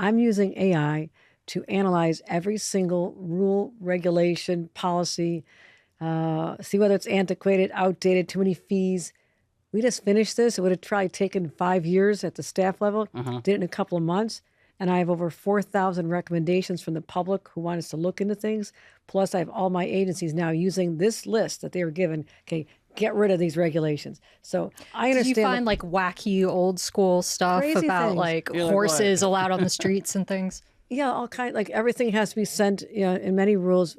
I'm using AI to analyze every single rule, regulation, policy, see whether it's antiquated, outdated, too many fees. We just finished this. It would have probably taken 5 years at the staff level. Did it in a couple of months. And I have over 4,000 recommendations from the public who want us to look into things. Plus, I have all my agencies now using this list that they were given. Okay, get rid of these regulations. So I understand. Do you find like wacky old school stuff Crazy about things. like horses allowed on the streets and things? Yeah, all kind, like everything has to be sent, in many rules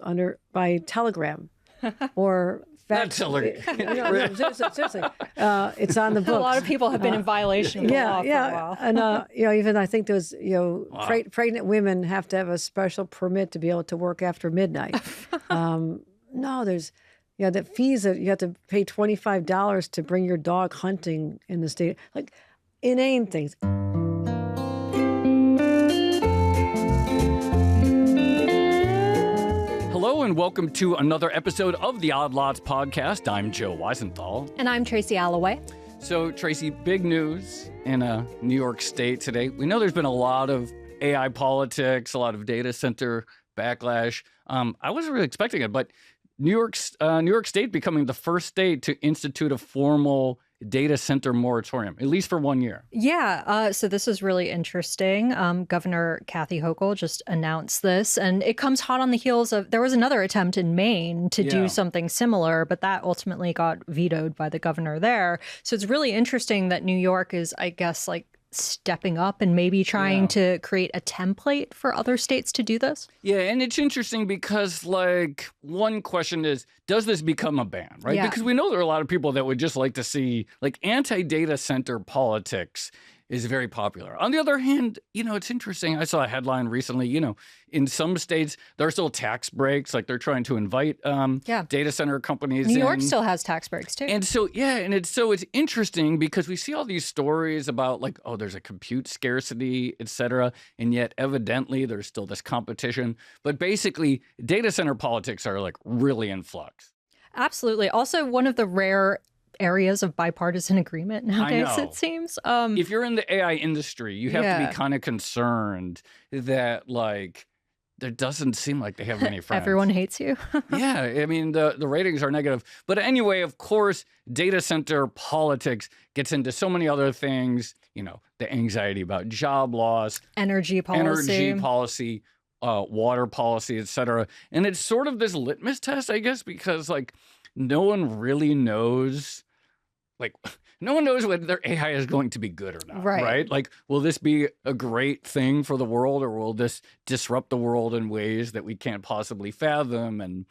by telegram or fax. Not telegram. Seriously, it's on the books. A lot of people have been in violation of the law for a while. And even I think there's pregnant women have to have a special permit to be able to work after midnight. No, there's the fees that you have to pay $25 to bring your dog hunting in the state, like inane things. Hello and welcome to another episode of the Odd Lots podcast. I'm Joe Weisenthal. And I'm Tracy Alloway. So, Tracy, big news in New York State today. We know there's been a lot of AI politics, a lot of data center backlash. I wasn't really expecting it, but New York State becoming the first state to institute a formal data center moratorium, at least for 1 year. Yeah, so this is really interesting. Governor Kathy Hochul just announced this, and it comes hot on the heels of, there was another attempt in Maine to do something similar, but that ultimately got vetoed by the governor there. So it's really interesting that New York is, I guess, like stepping up and maybe trying to create a template for other states to do this. Yeah, and it's interesting because, like, one question is, does this become a ban, right? Yeah. Because we know there are a lot of people that would just like to see, like, anti-data center politics is very popular. On the other hand, it's interesting. I saw a headline recently, in some states, there are still tax breaks, like they're trying to invite data center companies New in. York still has tax breaks too. And so, it's interesting because we see all these stories about like, oh, there's a compute scarcity, et cetera. And yet evidently there's still this competition. But basically, data center politics are like really in flux. Absolutely. Also, one of the rare areas of bipartisan agreement nowadays, it seems. If you're in the AI industry, you have to be kind of concerned that, like, there doesn't seem like they have many friends. Everyone hates you. Yeah, I mean, the ratings are negative. But anyway, of course, data center politics gets into so many other things, the anxiety about job loss, energy policy, water policy, et cetera. And it's sort of this litmus test, I guess, because, like, no one really knows. Like, no one knows whether AI is going to be good or not, right? Like, will this be a great thing for the world, or will this disrupt the world in ways that we can't possibly fathom? And,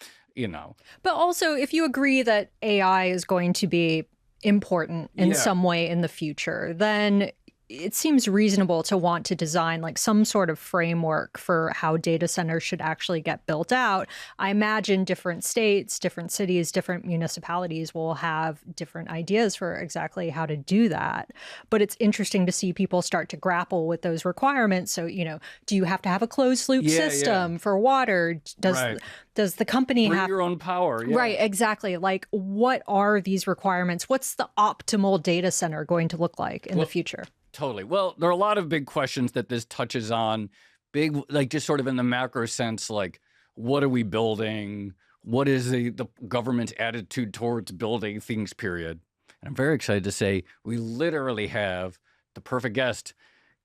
But also, if you agree that AI is going to be important in some way in the future, then it seems reasonable to want to design like some sort of framework for how data centers should actually get built out. I imagine different states, different cities, different municipalities will have different ideas for exactly how to do that. But it's interesting to see people start to grapple with those requirements. So, do you have to have a closed loop system for water? Does the company bring have your own power? Yeah. Right, exactly. Like, what are these requirements? What's the optimal data center going to look like in the future? Totally. Well, there are a lot of big questions that this touches on. Big, like, just sort of in the macro sense, like, what are we building? What is the government's attitude towards building things, period? And I'm very excited to say we literally have the perfect guest,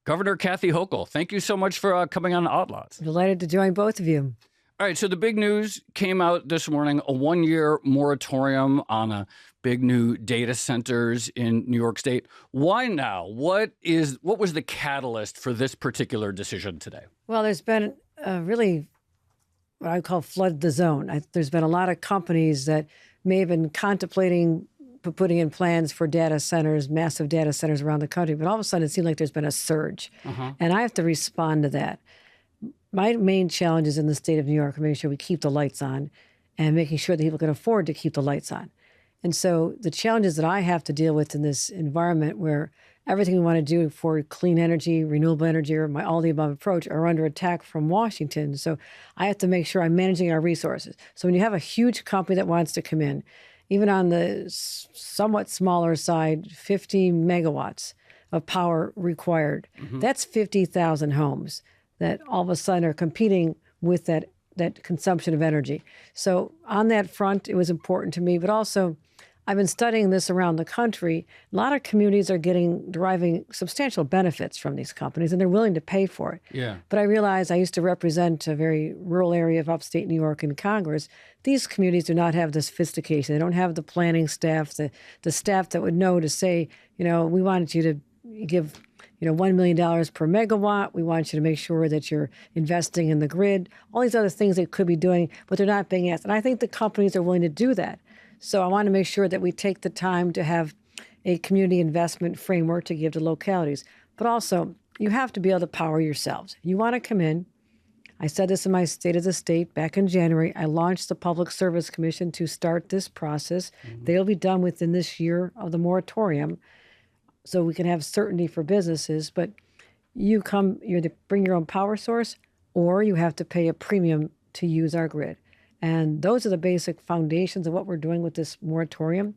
Governor Kathy Hochul. Thank you so much for coming on Odd Lots. Delighted to join both of you. All right, so the big news came out this morning, a 1-year moratorium on big new data centers in New York State. Why now? What was the catalyst for this particular decision today? Well, there's been really what I call flood the zone. There's been a lot of companies that may have been contemplating putting in plans for data centers, massive data centers around the country, but all of a sudden it seemed like there's been a surge. And I have to respond to that. My main challenge is in the state of New York, making sure we keep the lights on and making sure that people can afford to keep the lights on. And so the challenges that I have to deal with in this environment where everything we want to do for clean energy, renewable energy, or my all-the-above approach are under attack from Washington. So I have to make sure I'm managing our resources. So when you have a huge company that wants to come in, even on the somewhat smaller side, 50 megawatts of power required, that's 50,000 homes. that all of a sudden are competing with that consumption of energy. So on that front, it was important to me, but also I've been studying this around the country. A lot of communities are deriving substantial benefits from these companies, and they're willing to pay for it. Yeah. But I realize I used to represent a very rural area of upstate New York in Congress. These communities do not have the sophistication. They don't have the planning staff, the staff that would know to say, we wanted you to give $1 million per megawatt. We want you to make sure that you're investing in the grid, all these other things they could be doing, but they're not being asked. And I think the companies are willing to do that. So I want to make sure that we take the time to have a community investment framework to give to localities. But also, you have to be able to power yourselves. You want to come in. I said this in my State of the State back in January. I launched the Public Service Commission to start this process. Mm-hmm. They'll be done within this year of the moratorium, so we can have certainty for businesses. But you either bring your own power source, or you have to pay a premium to use our grid. And those are the basic foundations of what we're doing with this moratorium.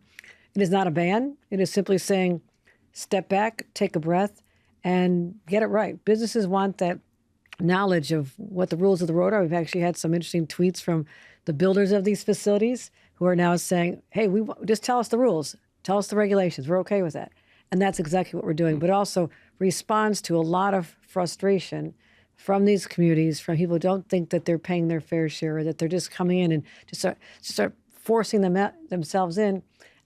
It is not a ban. It is simply saying, step back, take a breath, and get it right. Businesses want that knowledge of what the rules of the road are. We've actually had some interesting tweets from the builders of these facilities who are now saying, hey, just tell us the rules. Tell us the regulations. We're okay with that. And that's exactly what we're doing. But it also responds to a lot of frustration from these communities, from people who don't think that they're paying their fair share, or that they're just coming in and just start forcing themselves in.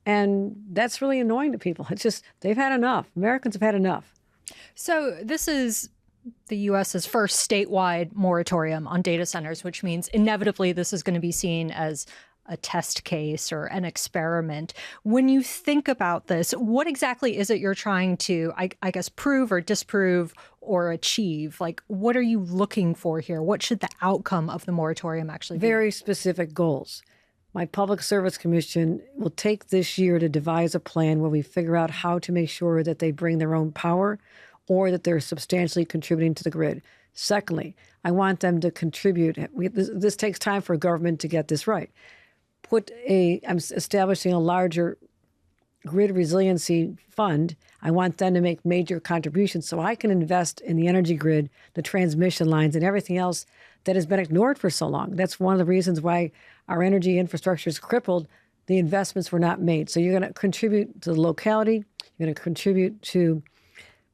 And that's really annoying to people. It's just, they've had enough. Americans have had enough. So this is the U.S.'s first statewide moratorium on data centers, which means inevitably this is going to be seen as a test case or an experiment. When you think about this, what exactly is it you're trying to, I guess, prove or disprove or achieve? Like, what are you looking for here? What should the outcome of the moratorium actually be? Very specific goals. My Public Service Commission will take this year to devise a plan where we figure out how to make sure that they bring their own power or that they're substantially contributing to the grid. Secondly, I want them to contribute. This takes time for government to get this right. I'm establishing a larger grid resiliency fund. I want them to make major contributions so I can invest in the energy grid, the transmission lines, and everything else that has been ignored for so long. That's one of the reasons why our energy infrastructure is crippled. The investments were not made. So you're going to contribute to the locality. You're going to contribute to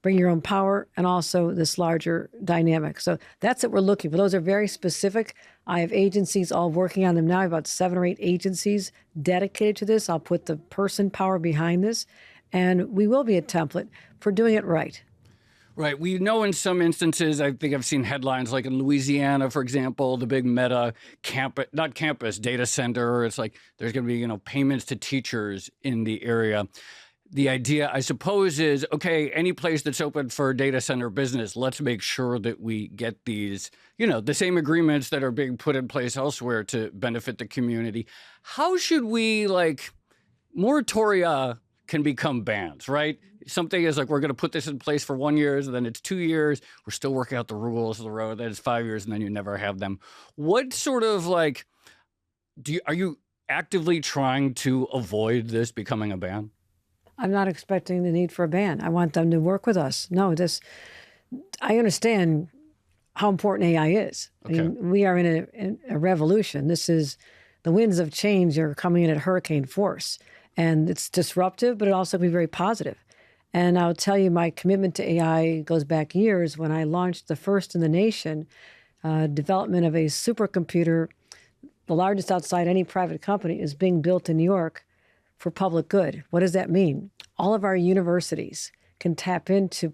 bring your own power, and also this larger dynamic. So that's what we're looking for. Those are very specific. I have agencies all working on them now. I have about 7 or 8 agencies dedicated to this. I'll put the person power behind this, and we will be a template for doing it right. Right. We know in some instances, I think I've seen headlines like in Louisiana, for example, the big Meta data center. It's like there's going to be, payments to teachers in the area. The idea, I suppose, is, okay, any place that's open for data center business, let's make sure that we get these, the same agreements that are being put in place elsewhere to benefit the community. How should we, moratoria can become bans, right? Something is like, we're going to put this in place for 1 year, and then it's 2 years. We're still working out the rules of the road. Then it's 5 years, and then you never have them. What sort of are you actively trying to avoid this becoming a ban? I'm not expecting the need for a ban. I want them to work with us. No, I understand how important AI is. Okay. I mean, we are in a revolution. The winds of change are coming in at hurricane force, and it's disruptive, but it also can be very positive. And I'll tell you, my commitment to AI goes back years when I launched the first in the nation development of a supercomputer, the largest outside any private company, is being built in New York for public good. What does that mean? All of our universities can tap into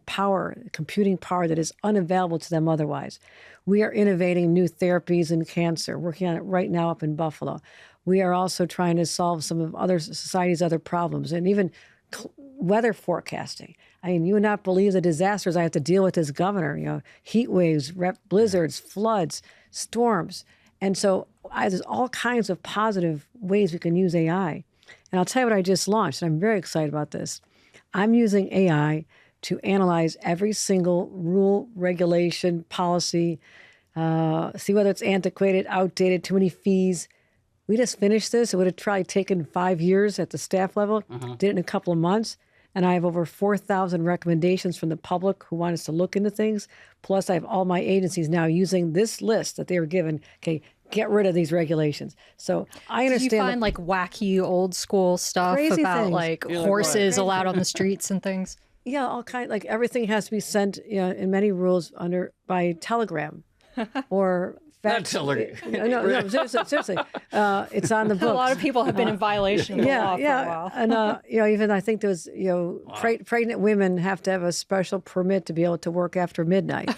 computing power that is unavailable to them otherwise. We are innovating new therapies in cancer, working on it right now up in Buffalo. We are also trying to solve some of other society's other problems, and even weather forecasting. I mean, you would not believe the disasters I have to deal with as governor, heat waves, blizzards, floods, storms. And so there's all kinds of positive ways we can use AI. And I'll tell you what I just launched, and I'm very excited about this. I'm using AI to analyze every single rule, regulation, policy, see whether it's antiquated, outdated, too many fees. We just finished this. It would have probably taken 5 years at the staff level. Did it in a couple of months. And I have over 4,000 recommendations from the public who want us to look into things. Plus, I have all my agencies now using this list that they were given. Okay, get rid of these regulations. So I understand. Do you find like wacky old school stuff Crazy about things. like You're like, horses what? allowed on the streets and things? Yeah, all kind, like everything has to be sent, in many rules by telegram or fax. Telegram. No, seriously. It's on the books. A lot of people have been in violation of the law for a while. And even I think there's pregnant women have to have a special permit to be able to work after midnight.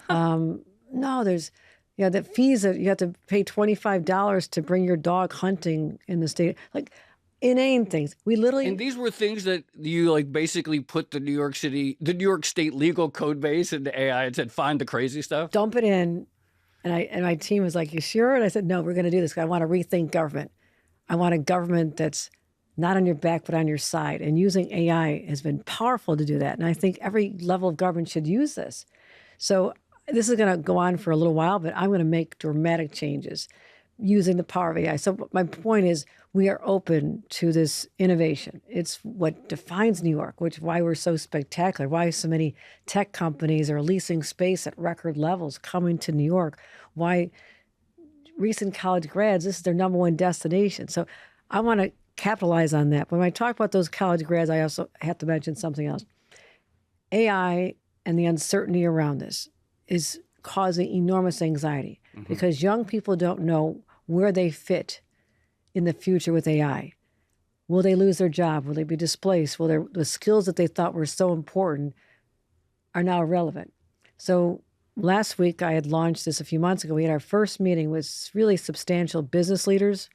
No, there's the fees that you have to pay $25 to bring your dog hunting in the state, like inane things. We literally. And these were things that you like basically put the New York State legal code base into AI and said, find the crazy stuff. Dump it in. And my team was like, you sure? And I said, no, we're going to do this. I want to rethink government. I want a government that's not on your back, but on your side. And using AI has been powerful to do that. And I think every level of government should use this. So this is going to go on for a little while, but I'm going to make dramatic changes using the power of AI. So my point is, we are open to this innovation. It's what defines New York, which is why we're so spectacular, why so many tech companies are leasing space at record levels coming to New York, why recent college grads, this is their number one destination. So I want to capitalize on that. But when I talk about those college grads, I also have to mention something else. AI and the uncertainty around this is causing enormous anxiety because young people don't know where they fit in the future with AI. Will they lose their job? Will they be displaced? Will the skills that they thought were so important are now irrelevant? So last week, I had launched this a few months ago. We had our first meeting with really substantial business leaders,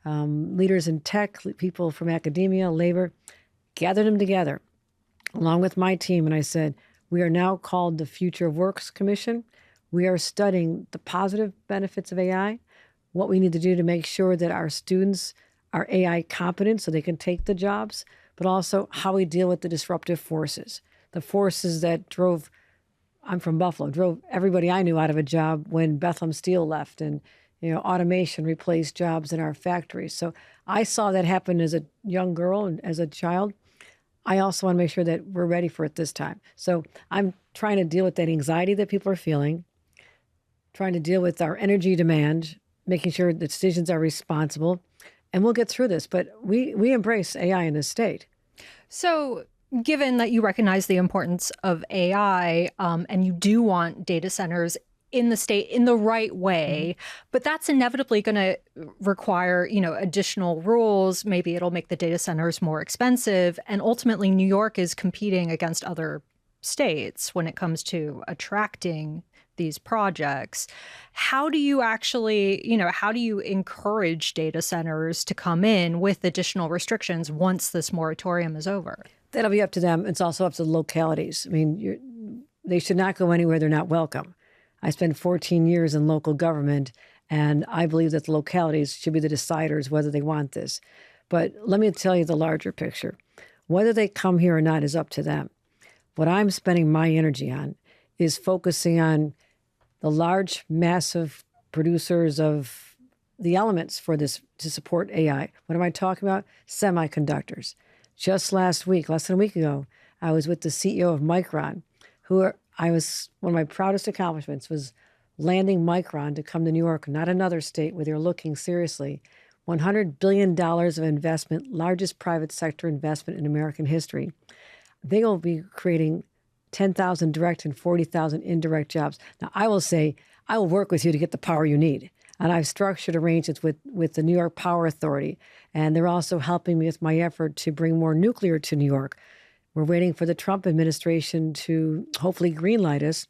leaders in tech, people from academia, labor, gathered them together along with my team. And I said, we are now called the Future of Works Commission. We are studying the positive benefits of AI, what we need to do to make sure that our students are AI competent so they can take the jobs, but also how we deal with the disruptive forces, the forces that I'm from Buffalo, drove everybody I knew out of a job when Bethlehem Steel left and automation replaced jobs in our factories. So I saw that happen as a young girl and as a child. I also want to make sure that we're ready for it this time. So I'm trying to deal with that anxiety that people are feeling, trying to deal with our energy demand, making sure the decisions are responsible, and we'll get through this. But we embrace AI in this state. So given that you recognize the importance of AI and you do want data centers in the state in the right way, but that's inevitably going to require, additional rules. Maybe it'll make the data centers more expensive. And ultimately, New York is competing against other states when it comes to attracting these projects. How do you actually, how do you encourage data centers to come in with additional restrictions once this moratorium is over? That'll be up to them. It's also up to the localities. I mean, they should not go anywhere they're not welcome. I spent 14 years in local government, and I believe that the localities should be the deciders whether they want this. But let me tell you the larger picture. Whether they come here or not is up to them. What I'm spending my energy on is focusing on the large, massive producers of the elements for this to support AI. What am I talking about? Semiconductors. Just less than a week ago, I was with the CEO of Micron, one of my proudest accomplishments was landing Micron to come to New York, not another state where they're looking seriously. $100 billion of investment, largest private sector investment in American history. They will be creating 10,000 direct and 40,000 indirect jobs. Now, I will say, I will work with you to get the power you need. And I've structured arrangements with the New York Power Authority. And they're also helping me with my effort to bring more nuclear to New York. We're waiting for the Trump administration to hopefully greenlight us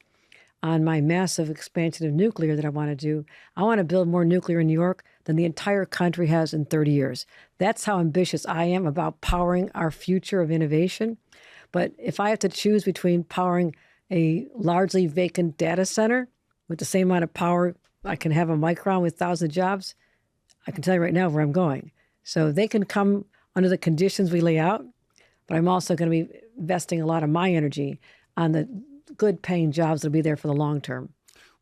on my massive expansion of nuclear that I want to do. I want to build more nuclear in New York than the entire country has in 30 years. That's how ambitious I am about powering our future of innovation. But if I have to choose between powering a largely vacant data center with the same amount of power I can have a Micron with 1,000 jobs, I can tell you right now where I'm going. So they can come under the conditions we lay out, but I'm also going to be investing a lot of my energy on the good paying jobs that'll be there for the long term.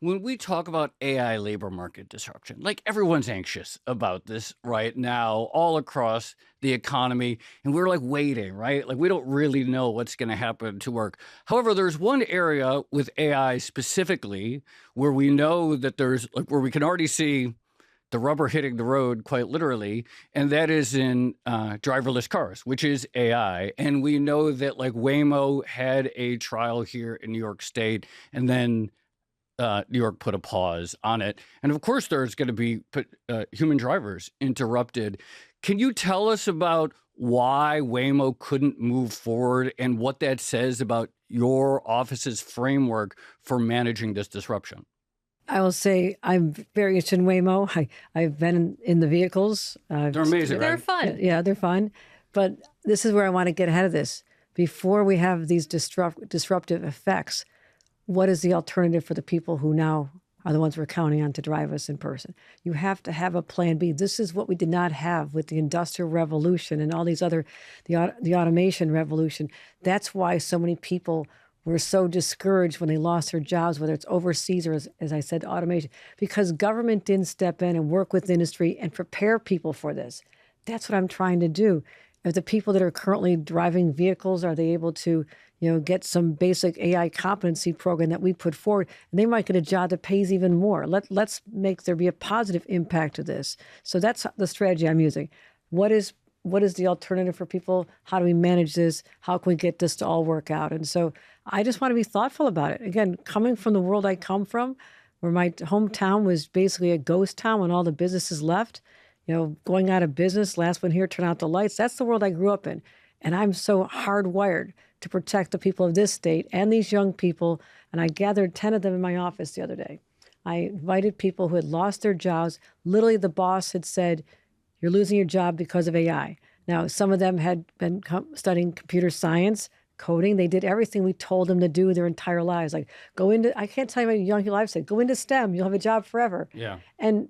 when we talk about AI labor market disruption, like everyone's anxious about this right now, all across the economy, and we're like waiting, right? Like we don't really know what's going to happen to work. However, there's one area with AI specifically where we know that there's like where we can already see the rubber hitting the road quite literally, and that is in driverless cars, which is AI. And we know that like Waymo had a trial here in New York State, and then New York put a pause on it. And of course, there's going to be human drivers interrupted. Can you tell us about why Waymo couldn't move forward and what that says about your office's framework for managing this disruption? I will say I'm very interested in Waymo. I've been in the vehicles. They're amazing, They're right? fun. Yeah, they're fun. But this is where I want to get ahead of this. Before we have these disruptive effects, what is the alternative for the people who now are the ones we're counting on to drive us in person? You have to have a plan B. This is what we did not have with the Industrial Revolution and all these other, the automation revolution. That's why so many people were so discouraged when they lost their jobs, whether it's overseas or, as I said, automation, because government didn't step in and work with industry and prepare people for this. That's what I'm trying to do. If the people that are currently driving vehicles, are they able to, get some basic AI competency program that we put forward, and they might get a job that pays even more. Let's make there be a positive impact to this. So that's the strategy I'm using. What is the alternative for people? How do we manage this? How can we get this to all work out? And so I just want to be thoughtful about it. Again, coming from the world I come from, where my hometown was basically a ghost town when all the businesses left, going out of business, last one here, turn out the lights. That's the world I grew up in. And I'm so hardwired to protect the people of this state and these young people. And I gathered 10 of them in my office the other day. I invited people who had lost their jobs. Literally, the boss had said, "You're losing your job because of AI." Now, some of them had been studying computer science, coding. They did everything we told them to do their entire lives. Like, I can't tell you how many young people I've said, go into STEM, you'll have a job forever. Yeah. And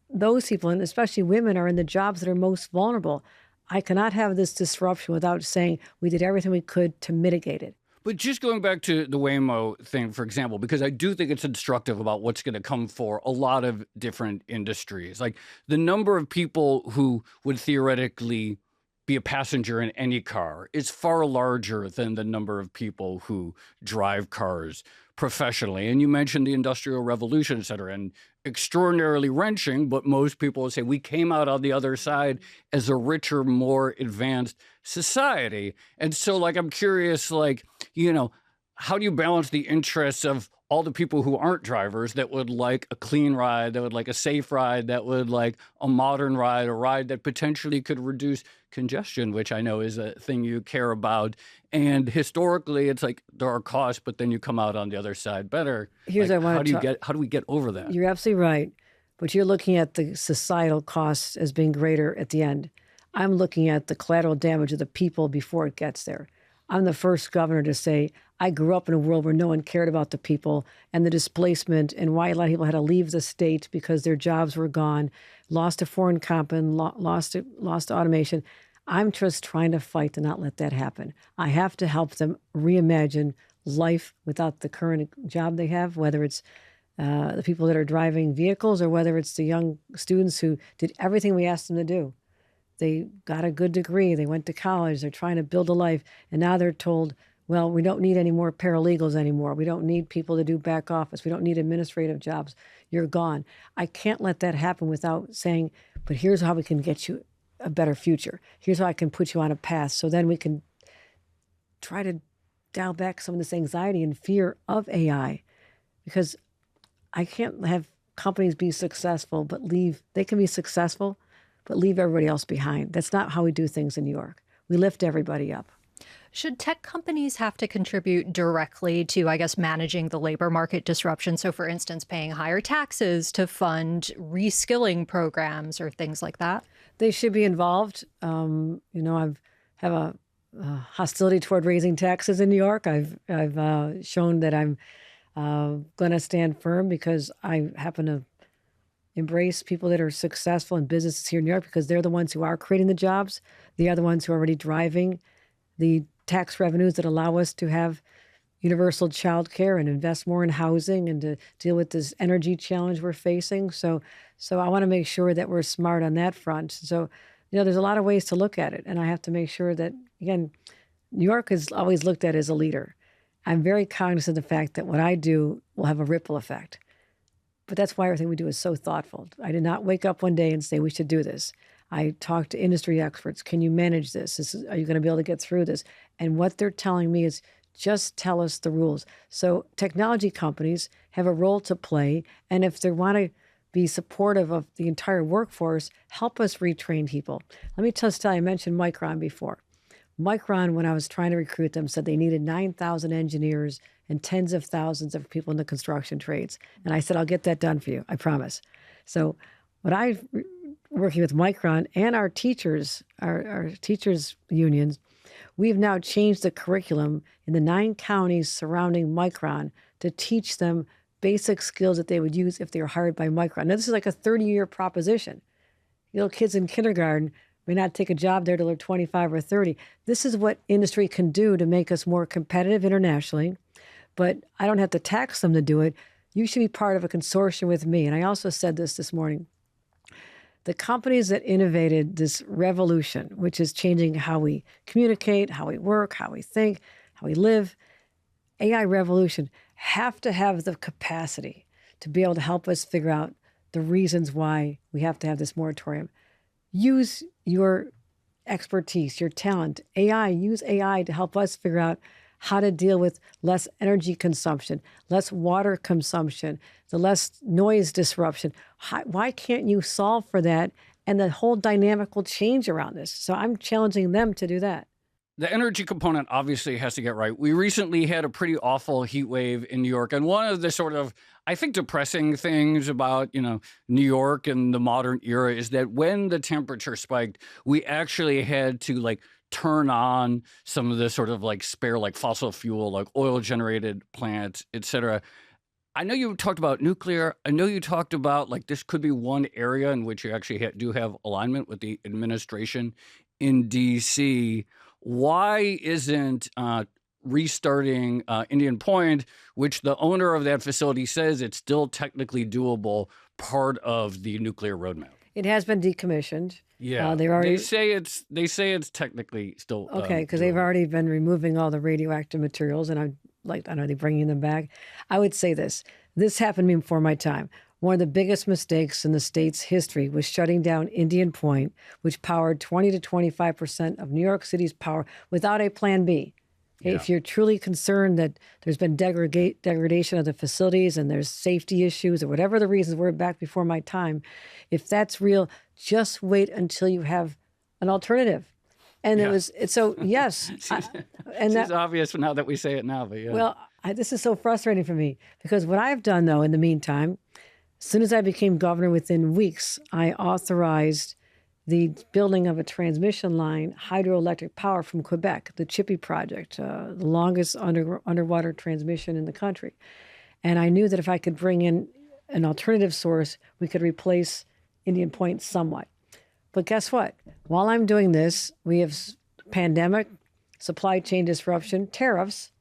those people, and especially women, are in the jobs that are most vulnerable. I cannot have this disruption without saying we did everything we could to mitigate it. But just going back to the Waymo thing, for example, because I do think it's instructive about what's going to come for a lot of different industries. Like the number of people who would theoretically be a passenger in any car is far larger than the number of people who drive cars professionally. And you mentioned the Industrial Revolution, et cetera, and extraordinarily wrenching, but most people would say we came out on the other side as a richer, more advanced society. And so, like, I'm curious, like, how do you balance the interests of all the people who aren't drivers that would like a clean ride, that would like a safe ride, that would like a modern ride, a ride that potentially could reduce congestion, which I know is a thing you care about. And historically, it's like there are costs, but then you come out on the other side better. Here's like, what I want to how do we get over that? You're absolutely right, but you're looking at the societal costs as being greater at the end. I'm looking at the collateral damage of the people before it gets there. I'm the first governor to say, I grew up in a world where no one cared about the people and the displacement and why a lot of people had to leave the state because their jobs were gone, lost to foreign compound, lost to automation. I'm just trying to fight to not let that happen. I have to help them reimagine life without the current job they have, whether it's the people that are driving vehicles or whether it's the young students who did everything we asked them to do. They got a good degree. They went to college. They're trying to build a life. And now they're told, well, we don't need any more paralegals anymore. We don't need people to do back office. We don't need administrative jobs. You're gone. I can't let that happen without saying, but here's how we can get you a better future. Here's how I can put you on a path. So then we can try to dial back some of this anxiety and fear of AI. Because I can't have companies be successful, but they can be successful, but leave everybody else behind. That's not how we do things in New York. We lift everybody up. Should tech companies have to contribute directly to, I guess, managing the labor market disruption? So, for instance, paying higher taxes to fund reskilling programs or things like that? They should be involved. I have a hostility toward raising taxes in New York. I've shown that I'm going to stand firm because I happen to embrace people that are successful in businesses here in New York because they're the ones who are creating the jobs. They are the ones who are already driving the tax revenues that allow us to have, universal child care and invest more in housing and to deal with this energy challenge we're facing. So I want to make sure that we're smart on that front. So, there's a lot of ways to look at it. And I have to make sure that, again, New York is always looked at as a leader. I'm very cognizant of the fact that what I do will have a ripple effect. But that's why everything we do is so thoughtful. I did not wake up one day and say we should do this. I talked to industry experts. Can you manage this? Are you going to be able to get through this? And what they're telling me is just tell us the rules. So technology companies have a role to play. And if they want to be supportive of the entire workforce, help us retrain people. Let me just tell you, I mentioned Micron before. Micron, when I was trying to recruit them, said they needed 9,000 engineers and tens of thousands of people in the construction trades. And I said, I'll get that done for you, I promise. So what working with Micron and our teachers, our teachers unions, we've now changed the curriculum in the 9 counties surrounding Micron to teach them basic skills that they would use if they were hired by Micron. Now, this is like a 30-year proposition. Kids in kindergarten may not take a job there till they're 25 or 30. This is what industry can do to make us more competitive internationally, but I don't have to tax them to do it. You should be part of a consortium with me. And I also said this morning. The companies that innovated this revolution, which is changing how we communicate, how we work, how we think, how we live, AI revolution, have to have the capacity to be able to help us figure out the reasons why we have to have this moratorium. Use your expertise, your talent, use AI to help us figure out how to deal with less energy consumption, less water consumption, the less noise disruption. Why can't you solve for that? And the whole dynamic will change around this. So I'm challenging them to do that. The energy component obviously has to get right. We recently had a pretty awful heat wave in New York. And one of the sort of, I think, depressing things about, New York and the modern era is that when the temperature spiked, we actually had to turn on some of the sort of spare fossil fuel, like oil generated plants, et cetera. I know you talked about nuclear. I know you talked about this could be one area in which you actually do have alignment with the administration in DC. Why isn't restarting Indian Point, which the owner of that facility says it's still technically doable, part of the nuclear roadmap? It has been decommissioned. Yeah, they say it's technically still okay, because they've already been removing all the radioactive materials, and are they bringing them back? I would say this happened to me before my time. One of the biggest mistakes in the state's history was shutting down Indian Point, which powered 20 to 25% of New York City's power without a plan B. Yeah. If you're truly concerned that there's been degradation of the facilities and there's safety issues or whatever the reasons were back before my time, if that's real, just wait until you have an alternative. And yes. It's obvious now that we say it now, but yeah. Well, this is so frustrating for me because what I've done, though, in the meantime, as soon as I became governor, within weeks, I authorized the building of a transmission line, hydroelectric power from Quebec, the Chippy project, the longest underwater transmission in the country. And I knew that if I could bring in an alternative source, we could replace Indian Point somewhat. But guess what? While I'm doing this, we have pandemic, supply chain disruption, tariffs,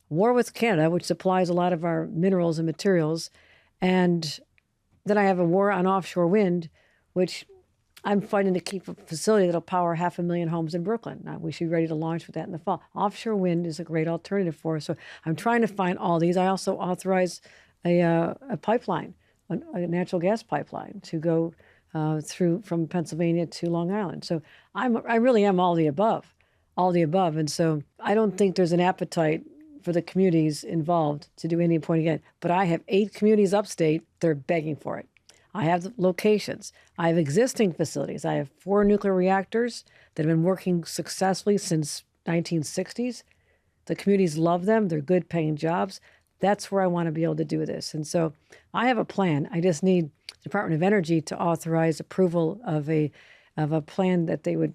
war with Canada, which supplies a lot of our minerals and materials, and then I have a war on offshore wind, which I'm fighting to keep a facility that'll power 500,000 homes in Brooklyn. Now, we should be ready to launch with that in the fall. Offshore wind is a great alternative for us. So I'm trying to find all these. I also authorize a pipeline, a natural gas pipeline to go through from Pennsylvania to Long Island. So I really am all the above. And so I don't think there's an appetite for the communities involved to do Indian Point again. But I have 8 communities upstate that are begging for it. I have locations. I have existing facilities. I have 4 nuclear reactors that have been working successfully since 1960s. The communities love them. They're good paying jobs. That's where I want to be able to do this. And so I have a plan. I just need the Department of Energy to authorize approval of a plan that they would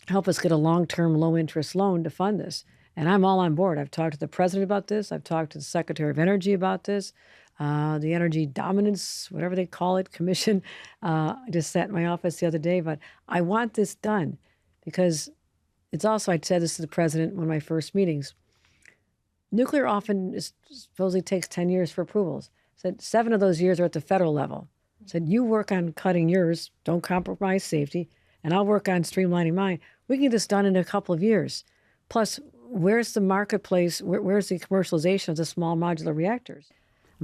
help us get a long-term low-interest loan to fund this. And I'm all on board. I've talked to the president about this. I've talked to the Secretary of Energy about this. The Energy Dominance, whatever they call it, Commission. I just sat in my office the other day, but I want this done because it's also, I said this to the president in one of my first meetings. Nuclear often supposedly takes 10 years for approvals. Said 7 of those years are at the federal level. Said you work on cutting yours, don't compromise safety, and I'll work on streamlining mine. We can get this done in a couple of years. Plus, where's the marketplace? Where's the commercialization of the small modular reactors?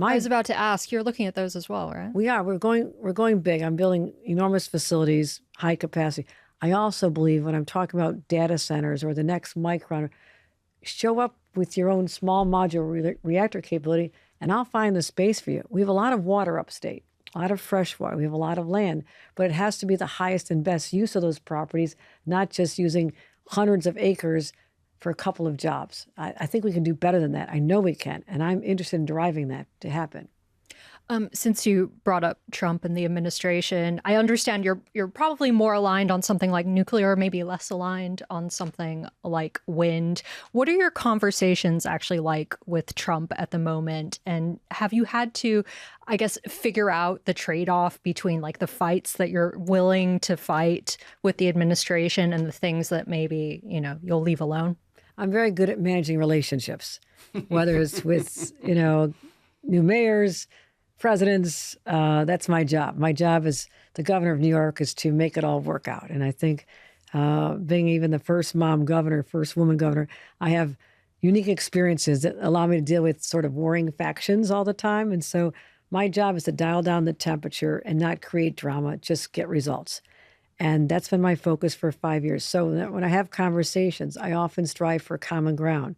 I was about to ask, you're looking at those as well, right? We are. We're going big. I'm building enormous facilities, high capacity. I also believe when I'm talking about data centers or the next micron, show up with your own small modular reactor capability, and I'll find the space for you. We have a lot of water upstate, a lot of fresh water. We have a lot of land, but it has to be the highest and best use of those properties, not just using hundreds of acres for a couple of jobs. I think we can do better than that. I know we can, and I'm interested in driving that to happen. Since you brought up Trump and the administration, I understand you're probably more aligned on something like nuclear, maybe less aligned on something like wind. What are your conversations actually like with Trump at the moment? And have you had to, I guess, figure out the trade-off between like the fights that you're willing to fight with the administration and the things that maybe, you'll leave alone? I'm very good at managing relationships, whether it's with, new mayors, presidents. That's my job. My job as the governor of New York is to make it all work out. And I think being even the first woman governor, I have unique experiences that allow me to deal with sort of warring factions all the time. And so my job is to dial down the temperature and not create drama, just get results. And that's been my focus for 5 years. So when I have conversations, I often strive for common ground.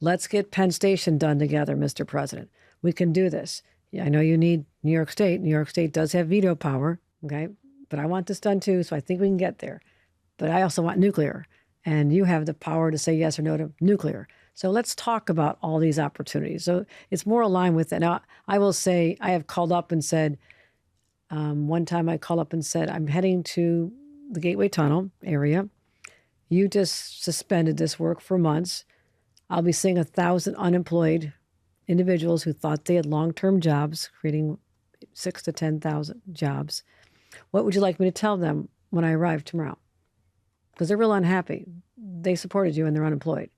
Let's get Penn Station done together, Mr. President. We can do this. Yeah, I know you need New York State. New York State does have veto power, okay? But I want this done too, so I think we can get there. But I also want nuclear. And you have the power to say yes or no to nuclear. So let's talk about all these opportunities. So it's more aligned with it. Now, I will say I have called up and said, one time I called up and said, I'm heading to the Gateway Tunnel area. You just suspended this work for months. I'll be seeing 1,000 unemployed individuals who thought they had long-term jobs, creating 6,000 to 10,000 jobs. What would you like me to tell them when I arrive tomorrow? Because they're real unhappy. They supported you and they're unemployed.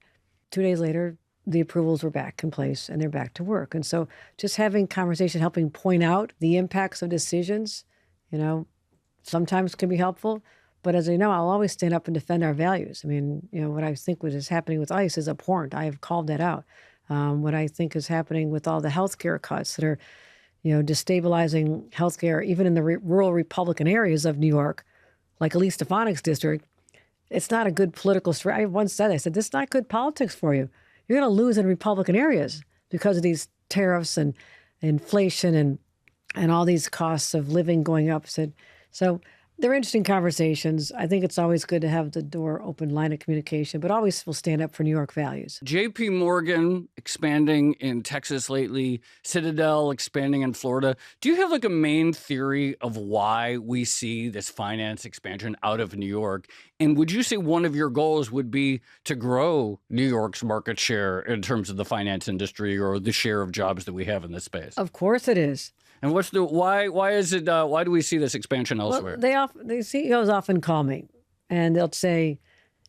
2 days later, the approvals were back in place and they're back to work. And so just having conversation, helping point out the impacts of decisions, sometimes can be helpful. But as you know, I'll always stand up and defend our values. I mean, what I think what is happening with ICE is abhorrent. I have called that out. What I think is happening with all the healthcare cuts that are, destabilizing healthcare, even in the rural Republican areas of New York, like Elise Stefanik's district, it's not a good political strategy. I once said, this is not good politics for you. You're going to lose in Republican areas because of these tariffs and inflation and all these costs of living going up. So they're interesting conversations. I think it's always good to have the door open, line of communication, but always will stand up for New York values. JP Morgan expanding in Texas lately, Citadel expanding in Florida. Do you have like a main theory of why we see this finance expansion out of New York? And would you say one of your goals would be to grow New York's market share in terms of the finance industry or the share of jobs that we have in this space? Of course it is. And why is it, why do we see this expansion elsewhere? Well, the CEOs often call me and they'll say,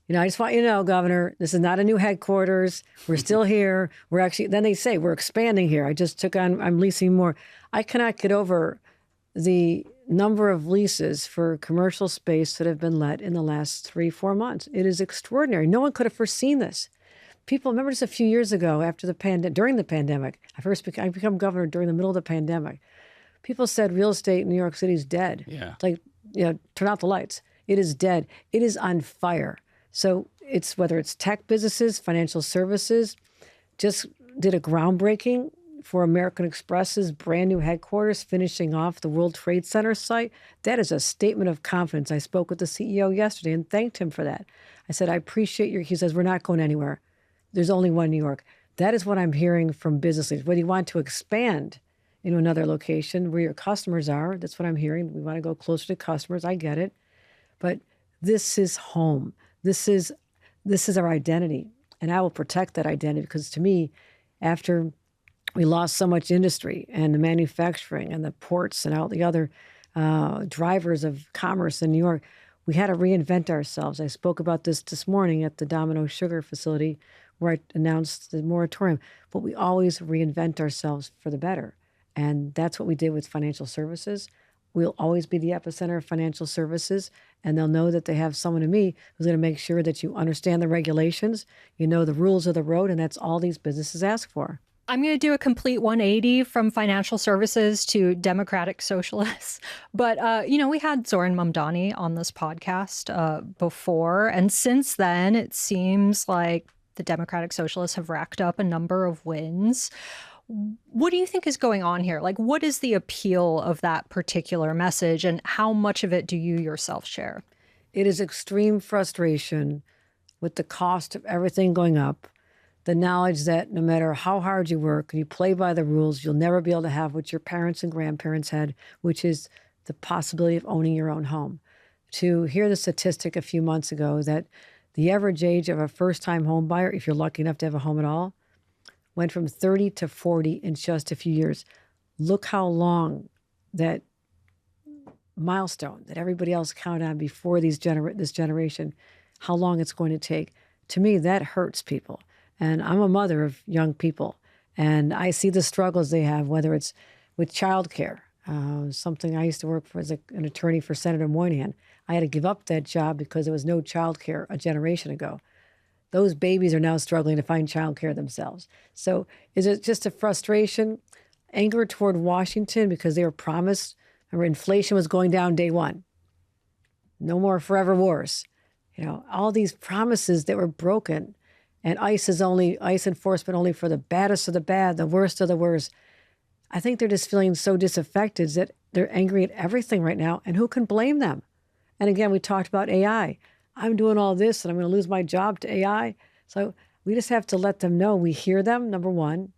I just want you to know, Governor, this is not a new headquarters. We're still here. Then they say, we're expanding here. I'm leasing more. I cannot get over the number of leases for commercial space that have been let in the last 3-4 months. It is extraordinary. No one could have foreseen this. People remember just a few years ago during the pandemic. I became governor during the middle of the pandemic. People said real estate in New York City is dead. Yeah. It's like, turn out the lights. It is dead. It is on fire. So whether it's tech businesses, financial services, just did a groundbreaking for American Express's brand new headquarters, finishing off the World Trade Center site. That is a statement of confidence. I spoke with the CEO yesterday and thanked him for that. I said, I appreciate he says, we're not going anywhere. There's only one New York. That is what I'm hearing from business leaders. Whether you want to expand into another location where your customers are, that's what I'm hearing. We want to go closer to customers. I get it. But this is home. This is our identity. And I will protect that identity because to me, after we lost so much industry and the manufacturing and the ports and all the other drivers of commerce in New York, we had to reinvent ourselves. I spoke about this morning at the Domino Sugar facility where I announced the moratorium. But we always reinvent ourselves for the better. And that's what we did with financial services. We'll always be the epicenter of financial services, and they'll know that they have someone in me who's going to make sure that you understand the regulations, you know the rules of the road, and that's all these businesses ask for. I'm going to do a complete 180 from financial services to democratic socialists. But, we had Zoran Mamdani on this podcast before. And since then, it seems like the democratic socialists have racked up a number of wins. What do you think is going on here? Like, what is the appeal of that particular message, and how much of it do you yourself share? It is extreme frustration with the cost of everything going up, the knowledge that no matter how hard you work and you play by the rules, you'll never be able to have what your parents and grandparents had, which is the possibility of owning your own home. To hear the statistic a few months ago that the average age of a first-time home buyer, if you're lucky enough to have a home at all, went from 30 to 40 in just a few years. Look how long that milestone that everybody else counted on before this generation, how long it's going to take. To me, that hurts people. And I'm a mother of young people, and I see the struggles they have, whether it's with childcare, something I used to work for as an attorney for Senator Moynihan. I had to give up that job because there was no childcare a generation ago. Those babies are now struggling to find childcare themselves. So is it just a frustration, anger toward Washington because they were promised, remember, inflation was going down day one. No more forever wars. All these promises that were broken, and ICE enforcement only for the baddest of the bad, the worst of the worst. I think they're just feeling so disaffected that they're angry at everything right now, and who can blame them? And again, we talked about AI. I'm doing all this and I'm going to lose my job to AI. So we just have to let them know we hear them, number one.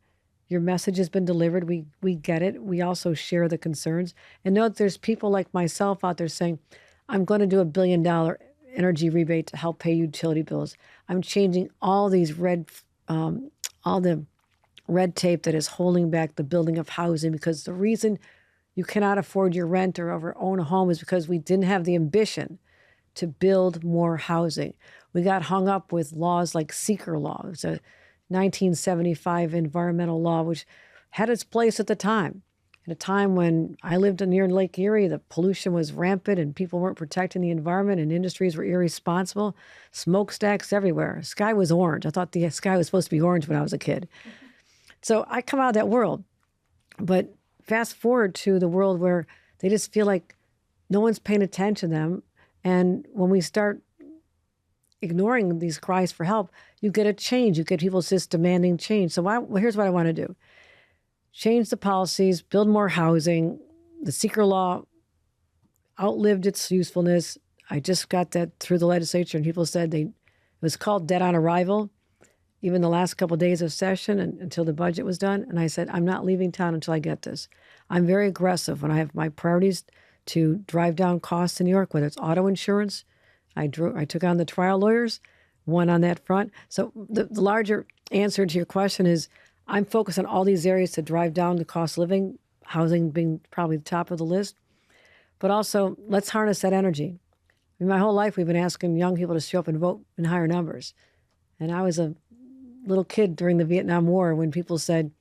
Your message has been delivered. We get it. We also share the concerns. And know that there's people like myself out there saying, I'm going to do $1 billion energy rebate to help pay utility bills. I'm changing all the red tape that is holding back the building of housing, because the reason you cannot afford your rent or ever own a home is because we didn't have the ambition to build more housing. We got hung up with laws like seeker law. It's a 1975 environmental law, which had its place at the time. At a time when I lived near Lake Erie, the pollution was rampant and people weren't protecting the environment and industries were irresponsible. Smokestacks everywhere. The sky was orange. I thought the sky was supposed to be orange when I was a kid. So I come out of that world. But fast forward to the world where they just feel like no one's paying attention to them. And when we start ignoring these cries for help, you get a change. You get people just demanding change. So here's what I want to do. Change the policies, build more housing. The seeker law outlived its usefulness. I just got that through the legislature, and people said it was called dead on arrival, even the last couple of days of session and until the budget was done. And I said, I'm not leaving town until I get this. I'm very aggressive when I have my priorities to drive down costs in New York, whether it's auto insurance. I took on the trial lawyers, won on that front. So the larger answer to your question is I'm focused on all these areas to drive down the cost of living, housing being probably the top of the list. But also, let's harness that energy. My whole life, we've been asking young people to show up and vote in higher numbers. And I was a little kid during the Vietnam War when people said,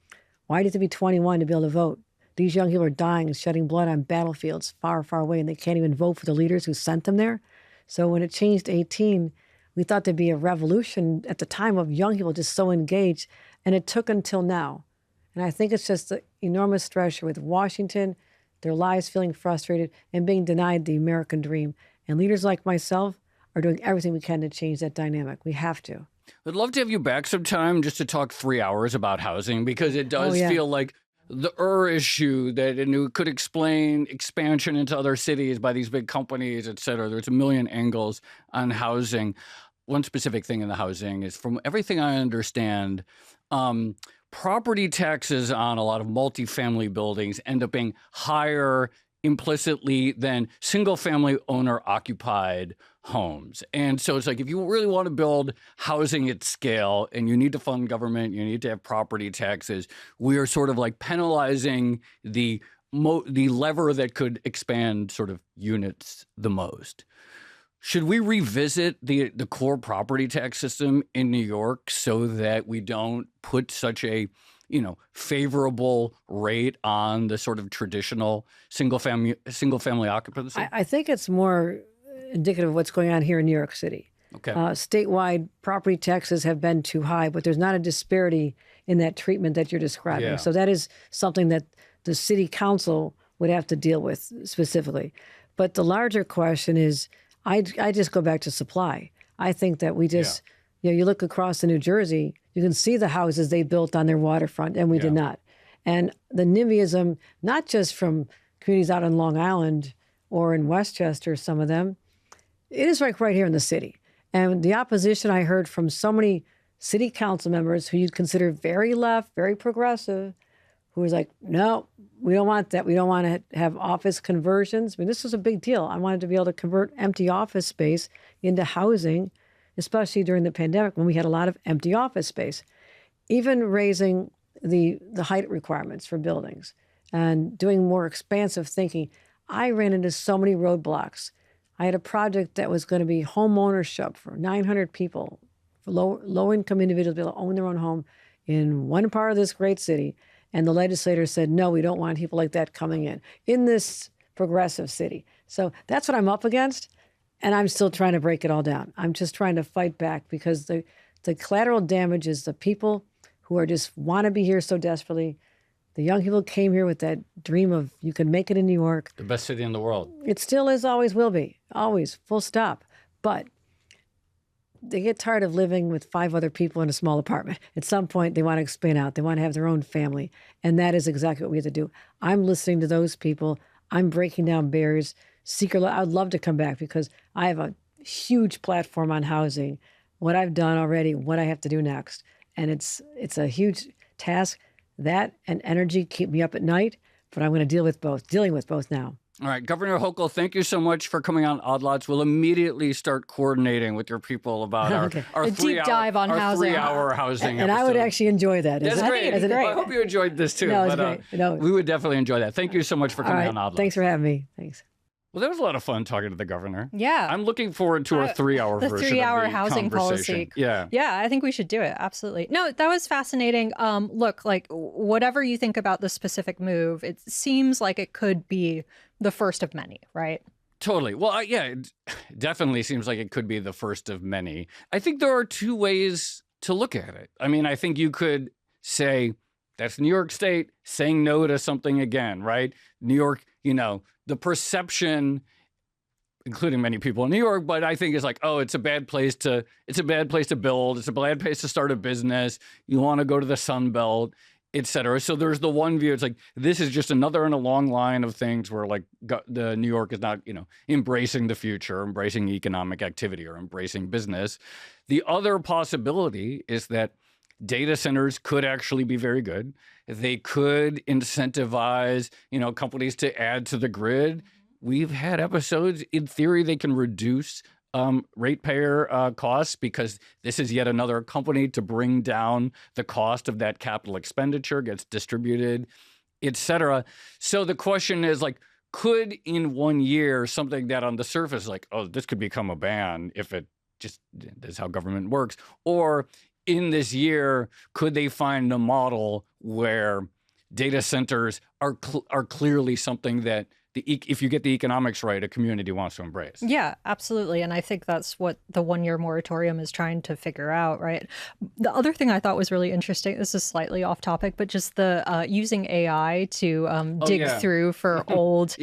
why do you have to be 21 to be able to vote? These young people are dying and shedding blood on battlefields far, far away, and they can't even vote for the leaders who sent them there. So when it changed to 18, we thought there'd be a revolution at the time of young people just so engaged, and it took until now. And I think it's just the enormous pressure with Washington, their lives feeling frustrated, and being denied the American dream. And leaders like myself are doing everything we can to change that dynamic. We have to. I'd love to have you back sometime just to talk 3 hours about housing, because it does feel like the issue that it could explain expansion into other cities by these big companies, et cetera. There's a million angles on housing. One specific thing in the housing is, from everything I understand, property taxes on a lot of multifamily buildings end up being higher implicitly than single-family owner-occupied homes. And so it's like, if you really want to build housing at scale and you need to fund government, you need to have property taxes, we are sort of like penalizing the lever that could expand sort of units the most. Should we revisit the core property tax system in New York so that we don't put such a favorable rate on the sort of traditional single family occupancy? I think it's more indicative of what's going on here in New York City. Okay. Statewide property taxes have been too high, but there's not a disparity in that treatment that you're describing. Yeah. So that is something that the city council would have to deal with specifically. But the larger question is, I just go back to supply. I think that we just, you look across in New Jersey, you can see the houses they built on their waterfront, and we did not. And the NIMBYism, not just from communities out on Long Island or in Westchester, some of them, it is right here in the city. And the opposition I heard from so many city council members who you'd consider very left, very progressive, who was like, no, we don't want that. We don't want to have office conversions. I mean, this was a big deal. I wanted to be able to convert empty office space into housing, especially during the pandemic when we had a lot of empty office space. Even raising the height requirements for buildings and doing more expansive thinking. I ran into so many roadblocks. I had a project that was going to be home ownership for 900 people, for low-income individuals to be able to own their own home in one part of this great city. And the legislator said, no, we don't want people like that coming in this progressive city. So that's what I'm up against. And I'm still trying to break it all down. I'm just trying to fight back because the collateral damage is the people who are just want to be here so desperately. The young people came here with that dream of you can make it in New York. The best city in the world. It still is, always will be, always, full stop. But they get tired of living with 5 other people in a small apartment. At some point, they want to expand out. They want to have their own family. And that is exactly what we have to do. I'm listening to those people. I'm breaking down barriers. I'd love to come back because I have a huge platform on housing, what I've done already, what I have to do next. And it's a huge task. That and energy keep me up at night, but I'm going to dealing with both now. All right, Governor Hochul, thank you so much for coming on Odd Lots. We'll immediately start coordinating with your people about our deep dive on housing. 3-hour housing and I would actually enjoy that. That's great. I hope you enjoyed this too. No, it's great. No. We would definitely enjoy that. Thank you so much for coming on Odd Lots. Thanks for having me. Thanks. Well, that was a lot of fun talking to the governor. Yeah. I'm looking forward to our 3-hour version of the 3-hour housing policy. Yeah. Yeah, I think we should do it. Absolutely. No, that was fascinating. Look, like whatever you think about the specific move, it seems like it could be the first of many, right? Totally. Well, it definitely seems like it could be the first of many. I think there are 2 ways to look at it. I mean, I think you could say that's New York State saying no to something again, right? New York, the perception, including many people in New York, but I think it's like, oh, it's a bad place to build. It's a bad place to start a business. You want to go to the Sun Belt, et cetera. So there's the one view. It's like, this is just another in a long line of things where like the New York is not, embracing the future, embracing economic activity or embracing business. The other possibility is that data centers could actually be very good. They could incentivize, companies to add to the grid. We've had episodes, in theory, they can reduce ratepayer costs because this is yet another company to bring down the cost of that capital expenditure, gets distributed, et cetera. So the question is like, could in 1 year something that on the surface like, oh, this could become a ban if it just is how government works, or in this year, could they find a model where data centers are clearly something that if you get the economics right, a community wants to embrace? Yeah, absolutely. And I think that's what the 1-year moratorium is trying to figure out, right? The other thing I thought was really interesting, this is slightly off topic, but just the using AI to dig through for old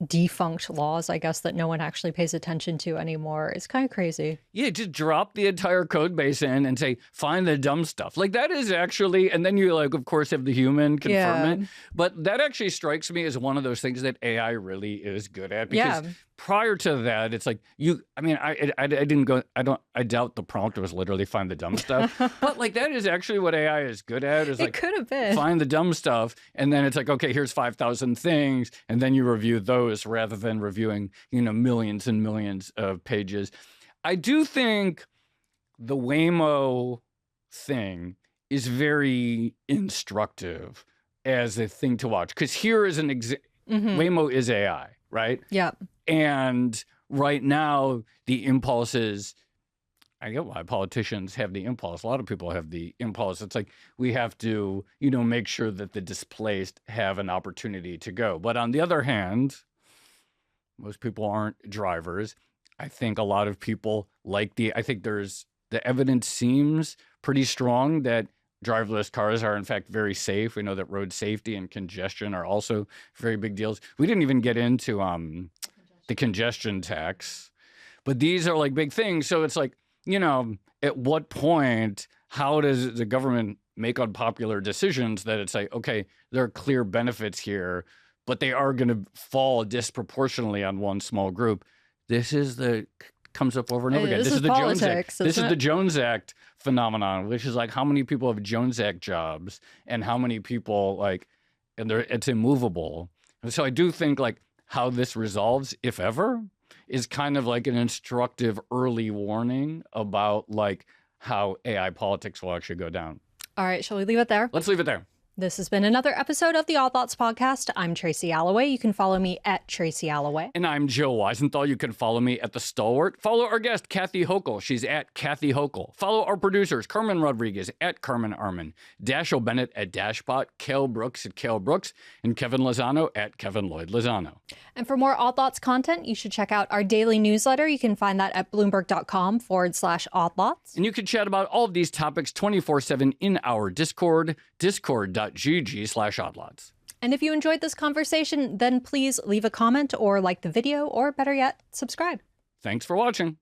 defunct laws, I guess, that no one actually pays attention to anymore. It's kind of crazy. Yeah, just drop the entire code base in and say, find the dumb stuff. Like that is actually, and then you like, of course, have the human confirm it. But that actually strikes me as one of those things that AI really is good at. Because prior to that, it's like I didn't go, I doubt the prompt was literally find the dumb stuff. But like that is actually what AI is good at, is like, it could have been. Find the dumb stuff. And then it's like, okay, here's 5,000 things. And then you review those rather than reviewing, millions and millions of pages. I do think the Waymo thing is very instructive as a thing to watch. Because here is an Waymo is AI, right? Yeah. And right now the impulse is, I get why politicians have the impulse. A lot of people have the impulse. It's like we have to, make sure that the displaced have an opportunity to go. But on the other hand, most people aren't drivers. I think a lot of people I think the evidence seems pretty strong that driverless cars are in fact very safe. We know that road safety and congestion are also very big deals. We didn't even get into the congestion tax, but these are like big things. So it's like, at what point, how does the government make unpopular decisions that it's like, okay, there are clear benefits here, but they are going to fall disproportionately on one small group. This comes up over and over again. This is the Jones Act. politics, This is isn't the it? Jones Act phenomenon, which is like how many people have Jones Act jobs and how many people it's immovable. And so I do think like how this resolves, if ever, is kind of like an instructive early warning about like how AI politics will actually go down. All right, shall we leave it there? Let's leave it there. This has been another episode of the Odd Lots podcast. I'm Tracy Alloway. You can follow me at Tracy Alloway. And I'm Joe Weisenthal. You can follow me at The Stalwart. Follow our guest, Kathy Hochul. She's at Kathy Hochul. Follow our producers, Carmen Rodriguez at Carmen Arman, Dashiell Bennett at Dashbot, Cale Brooks at Cale Brooks, and Kevin Lozano at Kevin Lloyd Lozano. And for more Odd Lots content, you should check out our daily newsletter. You can find that at bloomberg.com/oddlots. And you can chat about all of these topics 24/7 in our Discord, discord.gg/oddlots. And if you enjoyed this conversation, then please leave a comment or like the video, or better yet, subscribe. Thanks for watching.